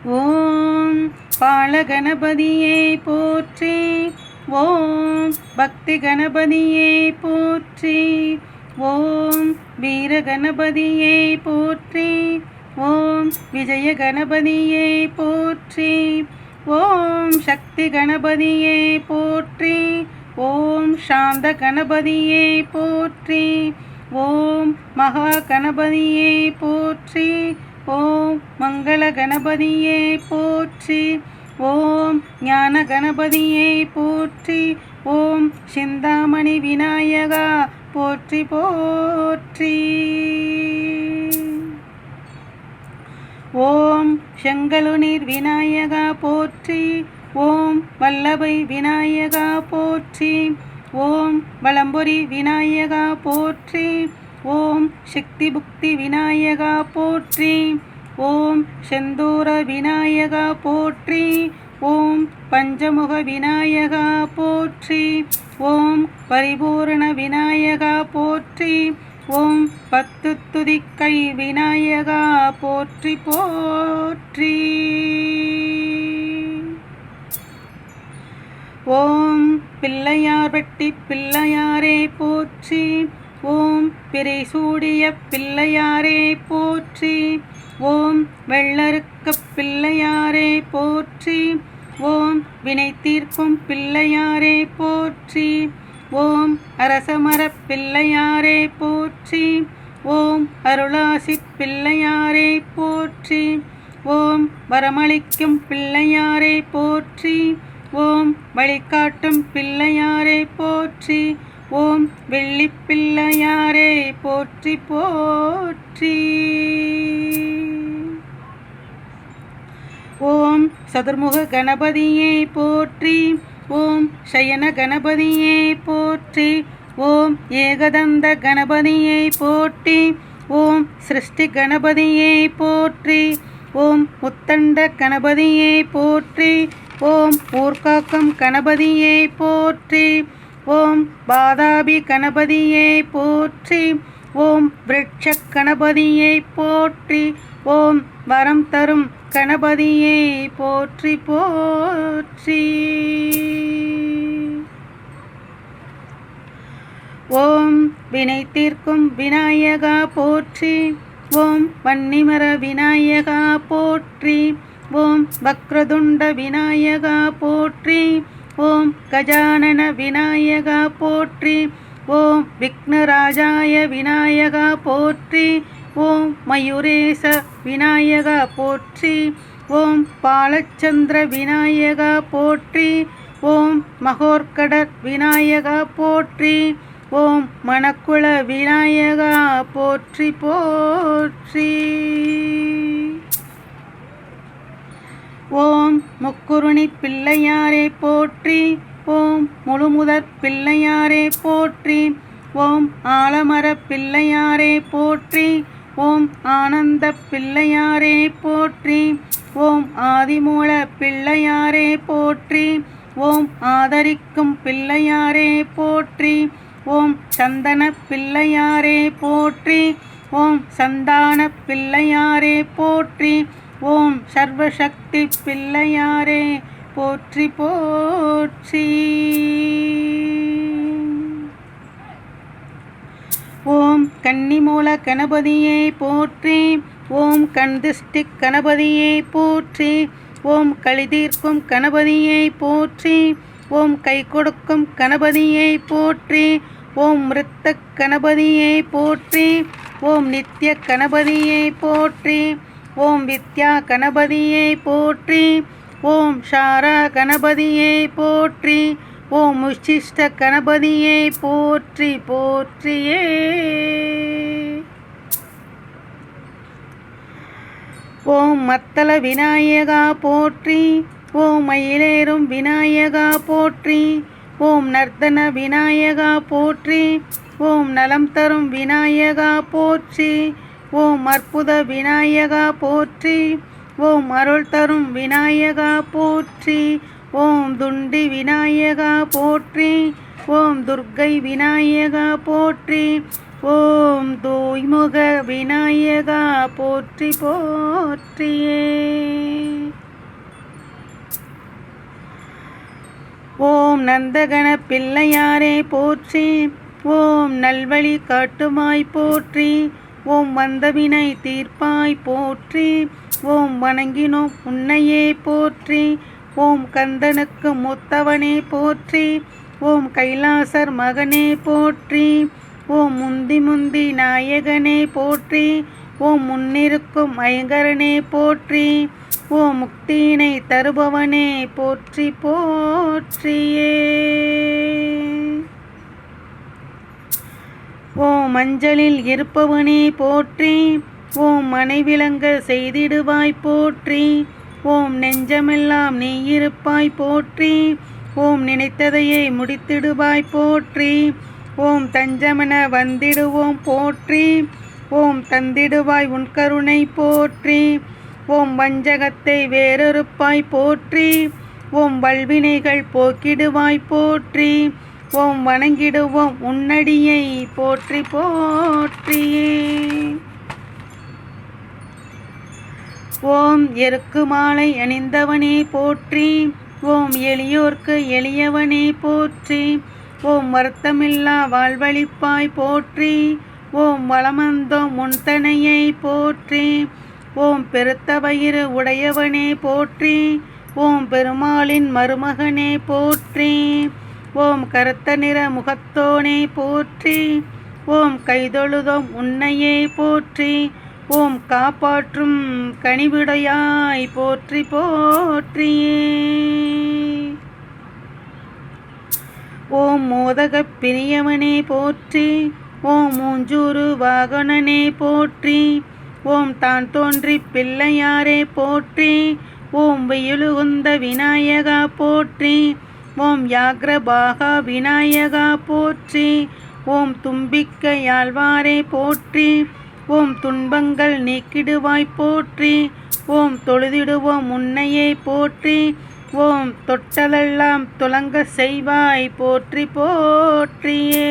ஓம் பாலகணபதியே போற்றி. ஓம் பக்தி கணபதியே போற்றி. ஓம் வீர கணபதியே போற்றி. ஓம் விஜய கணபதியே போற்றி. ஓம் சக்தி கணபதியே போற்றி. ஓம் சாந்த கணபதியே போற்றி. ஓம் மகா கணபதியே போற்றி. ஓம் மங்கள கணபதியே போற்றி. ஓம் ஞான கணபதியே போற்றி. ஓம் சிந்தாமணி விநாயகா போற்றி போற்றி. ஓம் செங்கலுநீர் விநாயகா போற்றி. ஓம் வல்லபை விநாயகா போற்றி. ஓம் வலம்புரி விநாயகா போற்றி. ஓம் சக்தி புக்தி விநாயகா போற்றி. ஓம் செந்தூர விநாயகா போற்றி. ஓம் பஞ்சமுக விநாயகா போற்றி. ஓம் பரிபூரண விநாயகா போற்றி. ஓம் பத்து துதிக்கை விநாயகா போற்றி போற்றி. ஓம் பிள்ளையார்பட்டி பிள்ளையாரே போற்றி. ஓம் பிறைசூடிய பிள்ளையாரே போற்றி. ஓம் வெள்ளறுக்க பிள்ளையாரே போற்றி. ஓம் வினை தீர்க்கும் பிள்ளையாரே போற்றி. ஓம் அரசமர பிள்ளையாரே போற்றி. ஓம் அருளாசி பிள்ளையாரே போற்றி. ஓம் வரமளிக்கும் பிள்ளையாரே போற்றி. ஓம் வழிகாட்டும் பிள்ளையாரே போற்றி. ஓம் வெள்ளி பிள்ளையாரே போற்றி போற்றி. ஓம் சதுர்முக கணபதியே போற்றி. ஓம் சயன கணபதியே போற்றி. ஓம் ஏகதந்த கணபதியே போற்றி. ஓம் சிருஷ்டி கணபதியே போற்றி. ஓம் முத்தண்ட கணபதியே போற்றி. ஓம் ஊர்காக்கம் கணபதியே போற்றி. ஓம் பாதாபி கணபதியே போற்றி. ஓம் விருட்ச கணபதியே போற்றி. ஓம் வரம் தரும் கணபதியே போற்றி போற்றி. ஓம் வினை தீர்க்கும் விநாயகா போற்றி. ஓம் வன்னிமர விநாயகா போற்றி. ஓம் வக்ரதுண்ட விநாயகா போற்றி. ஓம் கஜானன விநாயகா போற்றி. ஓம் விக்னராஜாய விநாயகா போற்றி. ஓம் மயூரேச விநாயகா போற்றி. ஓம் பாலச்சந்திர விநாயகா போற்றி. ஓம் மகோர்கடர் விநாயகா போற்றி. ஓம் மணக்குள விநாயகா போற்றி போற்றி. ஓம் முக்குருணி பிள்ளையாரே போற்றி. ஓம் முழுமுதற் பிள்ளையாரே போற்றி. ஓம் ஆலமர பிள்ளையாரே போற்றி. ஓம் ஆனந்த பிள்ளையாரே போற்றி. ஓம் ஆதிமூல பிள்ளையாரே போற்றி. ஓம் ஆதரிக்கும் பிள்ளையாரே போற்றி. ஓம் சந்தன பிள்ளையாரே போற்றி. ஓம் சந்தான பிள்ளையாரே போற்றி. ஓம் சர்வசக்தி பிள்ளையாரே போற்றி போற்றி. ஓம் கன்னிமூல கணபதியே போற்றி. ஓம் கண்திஷ்டி கணபதியே போற்றி. ஓம் களிதீர்க்கும் கணபதியை போற்றி. ஓம் கை கொடுக்கும் கணபதியை போற்றி. ஓம் மிருத்த கணபதியை போற்றி. ஓம் நித்ய கணபதியை போற்றி. ஓம் வித்யா கணபதியை போற்றி. ஓம் ஷாரா கணபதியை போற்றி. ஓம் உச்சிஷ்ட கணபதியை போற்றி போற்றியே. ஓம் மத்தள விநாயகா போற்றி. ஓம் மயிலேறும் விநாயகா போற்றி. ஓம் நர்த்தன விநாயகா போற்றி. ஓம் நலம் தரும் விநாயகா போற்றி. ஓம் அற்புத விநாயகா போற்றி. ஓம் அருள் தரும் விநாயகா போற்றி. ஓம் துண்டி விநாயகா போற்றி. ஓம் துர்க்கை விநாயகா போற்றி. ஓம் தூய்முக விநாயகா போற்றி போற்றியே. ஓம் நந்தகன பிள்ளையாரே போற்றி. ஓம் நல்வழி காட்டுமாய் போற்றி. ஓம் வந்தவினை தீர்ப்பாய் போற்றி. ஓம் வணங்கினோம் உன்னையே போற்றி. ஓம் கந்தனுக்கு மூத்தவனே போற்றி. ஓம் கைலாசர் மகனே போற்றி. ஓம் முந்தி முந்தி நாயகனே போற்றி. ஓம் முன்னிருக்கும் ஐங்கரனே போற்றி. ஓம் முக்தியினை தருபவனே போற்றி போற்றியே. ஓம் மஞ்சளில் இருப்பவனே போற்றி. ஓம் மனைவிலங்க செய்திடுவாய் போற்றி. ஓம் நெஞ்சமெல்லாம் நீ இருப்பாய் போற்றி. ஓம் நினைத்ததையே முடித்திடுவாய் போற்றி. ஓம் தஞ்சமென வந்திடுவோம் போற்றி. ஓம் தந்திடுவாய் உன் கருணை போற்றி. ஓம் வஞ்சகத்தை வேறொருப்பாய் போற்றி. ஓம் வல்வினைகள் போக்கிடுவாய் போற்றி. ஓம் வணங்கிடுவோம் உன்னடியை போற்றி போற்றியே. ஓம் எருக்கு மாலை அணிந்தவனே போற்றி. ஓம் எளியோர்க்கு எளியவனே போற்றி. ஓம் வருத்தமில்லா வாழ்வழிப்பாய் போற்றி. ஓம் வளமந்தோம் முன்தனையை போற்றி. ஓம் பெருத்த வயிறு உடையவனே போற்றி. ஓம் பெருமாளின் மருமகனே போற்றி. ஓம் கருத்த நிற முகத்தோனே போற்றி. ஓம் கைதொழுதோம் உன்னையே போற்றி. ஓம் காப்பாற்றும் கனிவிடையாய் போற்றி போற்றியே. ஓம் மோதகப் பிரியவனே போற்றி. ஓம் மூஞ்சூறு வாகனனே போற்றி. ஓம் தான் தோன்றி பிள்ளையாரே போற்றி. ஓம் வெயிலுகுந்த விநாயகா போற்றி. ஓம் யாக்ரபாகா விநாயகா போற்றி. ஓம் தும்பிக்கையாழ்வாரே போற்றி. ஓம் துன்பங்கள் நீக்கிடுவாய் போற்றி. ஓம் தொழுதிடுவோம் உன்னையே போற்றி. ஓம் தொட்டலெல்லாம் துலங்க செய்வாய் போற்றி போற்றியே.